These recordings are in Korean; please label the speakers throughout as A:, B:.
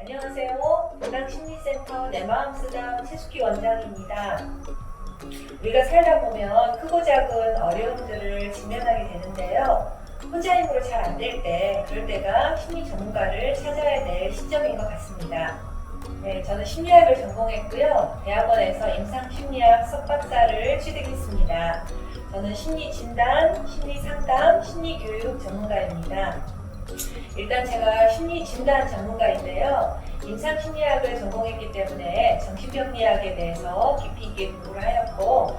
A: 안녕하세요. 건강심리센터 내 마음 쓰담 최숙희 원장입니다. 우리가 살다 보면 크고 작은 어려움들을 직면하게 되는데요. 혼자 힘으로 잘 안 될 때, 그럴 때가 심리 전문가를 찾아야 될 시점인 것 같습니다. 네, 저는 심리학을 전공했고요. 대학원에서 임상심리학 석박사를 취득했습니다. 저는 심리진단, 심리상담, 심리교육 전문가입니다. 일단 제가 심리진단 전문가인데요. 임상심리학을 전공했기 때문에 정신병리학에 대해서 깊이 있게 공부를 하였고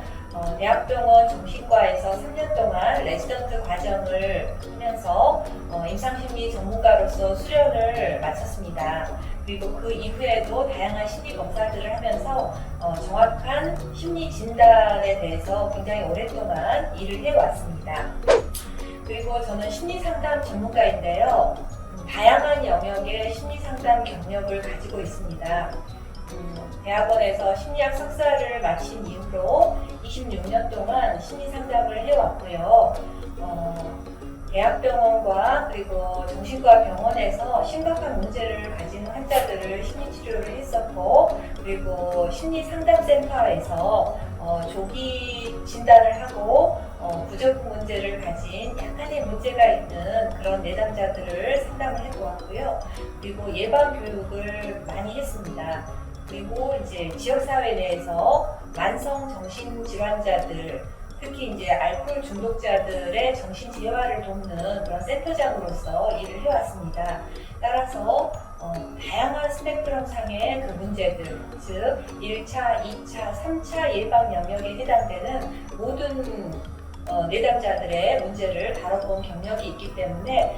A: 대학병원 정신과에서 3년 동안 레지던트 과정을 하면서 임상심리 전문가로서 수련을 마쳤습니다. 그리고 그 이후에도 다양한 심리 검사들을 하면서 정확한 심리 진단에 대해서 굉장히 오랫동안 일을 해왔습니다. 그리고 저는 심리상담 전문가인데요. 다양한 영역의 심리상담 경력을 가지고 있습니다. 대학원에서 심리학 석사를 마친 이후로 26년 동안 심리상담을 해왔고요. 대학병원과 그리고 정신과 병원에서 심각한 문제를 가진 환자들을 심리치료를 했었고, 그리고 심리상담센터에서 조기 진단을 하고 부족 문제를 가진 약간의 문제가 있는 그런 내담자들을 상담을 해보았고요. 그리고 예방 교육을 많이 했습니다. 그리고 이제 지역사회 내에서 만성 정신질환자들, 특히 이제 알코올 중독자들의 정신 재활을 돕는 그런 센터장으로서 일을 해왔습니다. 따라서 다양한 스펙트럼 상의 그 문제들, 즉 1차, 2차, 3차 예방 영역에 해당되는 모든 내담자들의 문제를 다뤄본 경력이 있기 때문에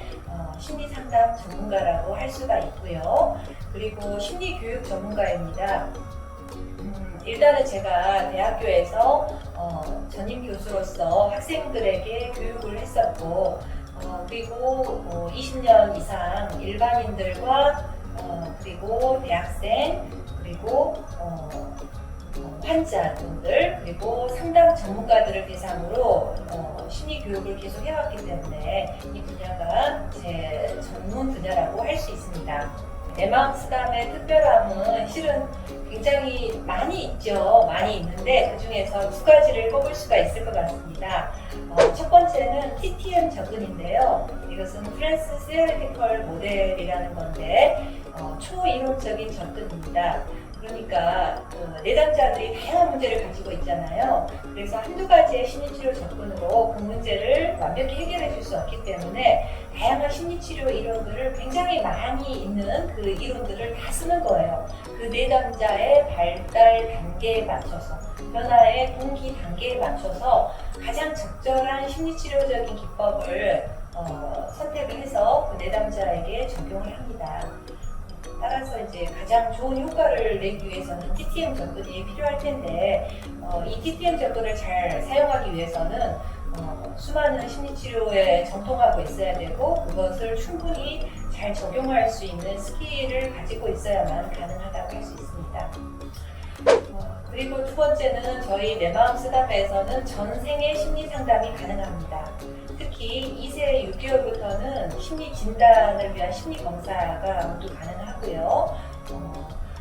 A: 심리상담 전문가라고 할 수가 있고요. 그리고 심리교육 전문가입니다. 일단은 제가 대학교에서 전임 교수로서 학생들에게 교육을 했었고, 그리고 20년 이상 일반인들과 그리고 대학생, 그리고 환자분들, 그리고 상담 전문가들을 대상으로 심리 교육을 계속 해왔기 때문에 이 분야가 제 전문 분야라고 할 수 있습니다. 내 마음 쓰담의 특별함은 실은 굉장히 많이 있죠. 많이 있는데 그 중에서 두 가지를 꼽을 수가 있을 것 같습니다. 첫 번째는 TTM 접근인데요. 이것은 트랜스 시어리티컬 모델이라는 건데 초이론적인 접근입니다. 그러니까 내담자들이 다양한 문제를 가지고 있잖아요. 그래서 한두 가지의 심리치료 접근으로 그 문제를 완벽히 해결해 줄 수 없기 때문에 다양한 심리치료 이론들을 굉장히 많이 있는 그 이론들을 다 쓰는 거예요. 그 내담자의 발달 단계에 맞춰서, 변화의 동기 단계에 맞춰서 가장 적절한 심리치료적인 기법을 선택을 해서 그 내담자에게 적용을 합니다. 따라서 이제 가장 좋은 효과를 내기 위해서는 TTM 접근이 필요할 텐데 이 TTM 접근을 잘 사용하기 위해서는 수많은 심리치료에 정통하고 있어야 되고 그것을 충분히 잘 적용할 수 있는 스킬을 가지고 있어야만 가능하다고 할 수 있습니다. 그리고 두 번째는 저희 내 마음 쓰담에서는 전생의 심리 상담이 가능합니다. 특히 2세 6개월부터는 심리 진단을 위한 심리 검사가 모두 가능하고요.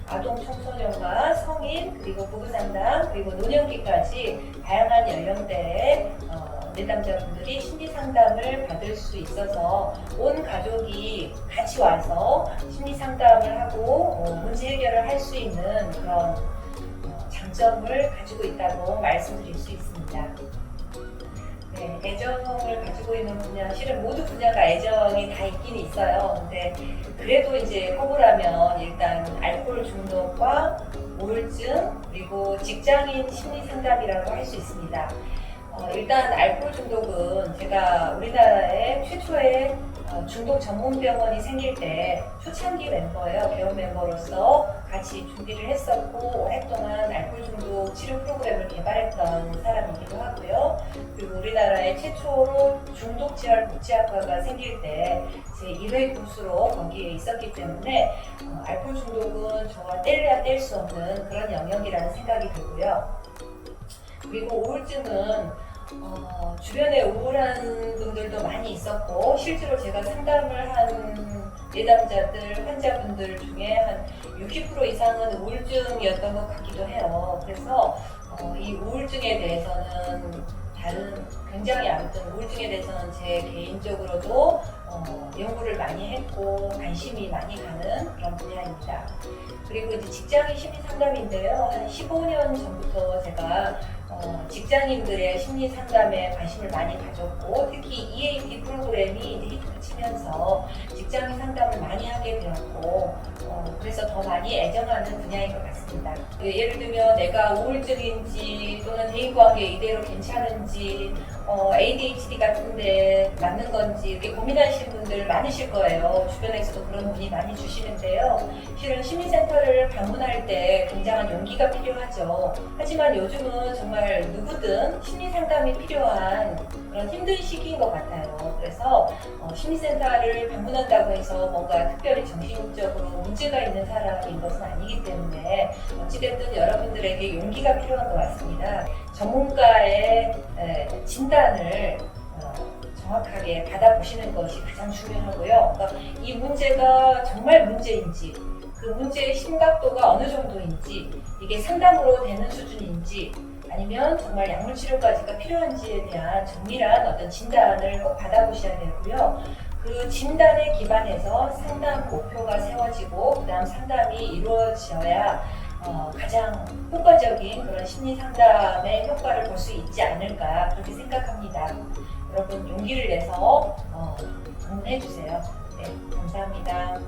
A: 아동 청소년과 성인, 그리고 부부 상담, 그리고 노년기까지 다양한 연령대의 내담자분들이 심리 상담을 받을 수 있어서 온 가족이 같이 와서 심리 상담을 하고 문제 해결을 할 수 있는 그런 장점을 가지고 있다고 말씀드릴 수 있습니다. 네, 애정을 가지고 있는 분야, 실은 모두 분야가 애정이 다 있긴 있어요. 근데 그래도 이제 꼽으라면 일단 알코올 중독과 우울증, 그리고 직장인 심리 상담이라고 할 수 있습니다. 일단 알코올 중독은 제가 우리나라의 최초의 중독 전문 병원이 생길 때 초창기 멤버예요. 개원 멤버로서 같이 준비를 했었고 오랫동안 알코올 중독 치료 프로그램을 개발했던 사람이기도 하고요. 그리고 우리나라의 최초로 중독재활 복지학과가 생길 때 제 1회 교수로 거기에 있었기 때문에 알코올 중독은 정말 뗄래야 뗄 수 없는 그런 영역이라는 생각이 들고요. 그리고 우울증은 주변에 우울한 분들도 많이 있었고, 실제로 제가 상담을 한 내담자들, 환자분들 중에 한 60% 이상은 우울증이었던 것 같기도 해요. 그래서 이 우울증에 대해서는 굉장히 아무튼 우울증에 대해서는 제 개인적으로도 연구를 많이 했고 관심이 많이 가는 그런 분야입니다. 그리고 이제 직장인 심리 상담인데요. 한 15년 전부터 제가 직장인들의 심리 상담에 관심을 많이 가졌고, 특히 EAP 프로그램이 이제 히트를 치면서 직장인 상담을 많이 하게 되었고, 그래서 더 많이 애정하는 분야인 것 같습니다. 예를 들면 내가 우울증인지 또는 대인관계 이대로 괜찮은지, ADHD 같은데 맞는 건지 이렇게 고민하시는 분들 많으실 거예요. 주변에서도 그런 문의 많이 주시는데요. 실은 심리센터를 방문할 때 굉장한 용기가 필요하죠. 하지만 요즘은 정말 누구든 심리상담이 필요한 그런 힘든 시기인 것 같아요. 그래서 심리센터를 방문한다고 해서 뭔가 특별히 정신적으로 문제가 있는 사람인 것은 아니기 때문에 어찌됐든 여러분들에게 용기가 필요한 것 같습니다. 전문가의 진단을 정확하게 받아보시는 것이 가장 중요하고요. 그러니까 이 문제가 정말 문제인지, 그 문제의 심각도가 어느 정도인지, 이게 상담으로 되는 수준인지, 아니면 정말 약물 치료까지가 필요한지에 대한 정밀한 어떤 진단을 꼭 받아보셔야 되고요. 그 진단에 기반해서 상담 목표가 세워지고 그 다음 상담이 이루어져야 가장 효과적인 그런 심리 상담의 효과를 볼 수 있지 않을까 그렇게 생각합니다. 여러분 용기를 내서 방문해 주세요. 네, 감사합니다.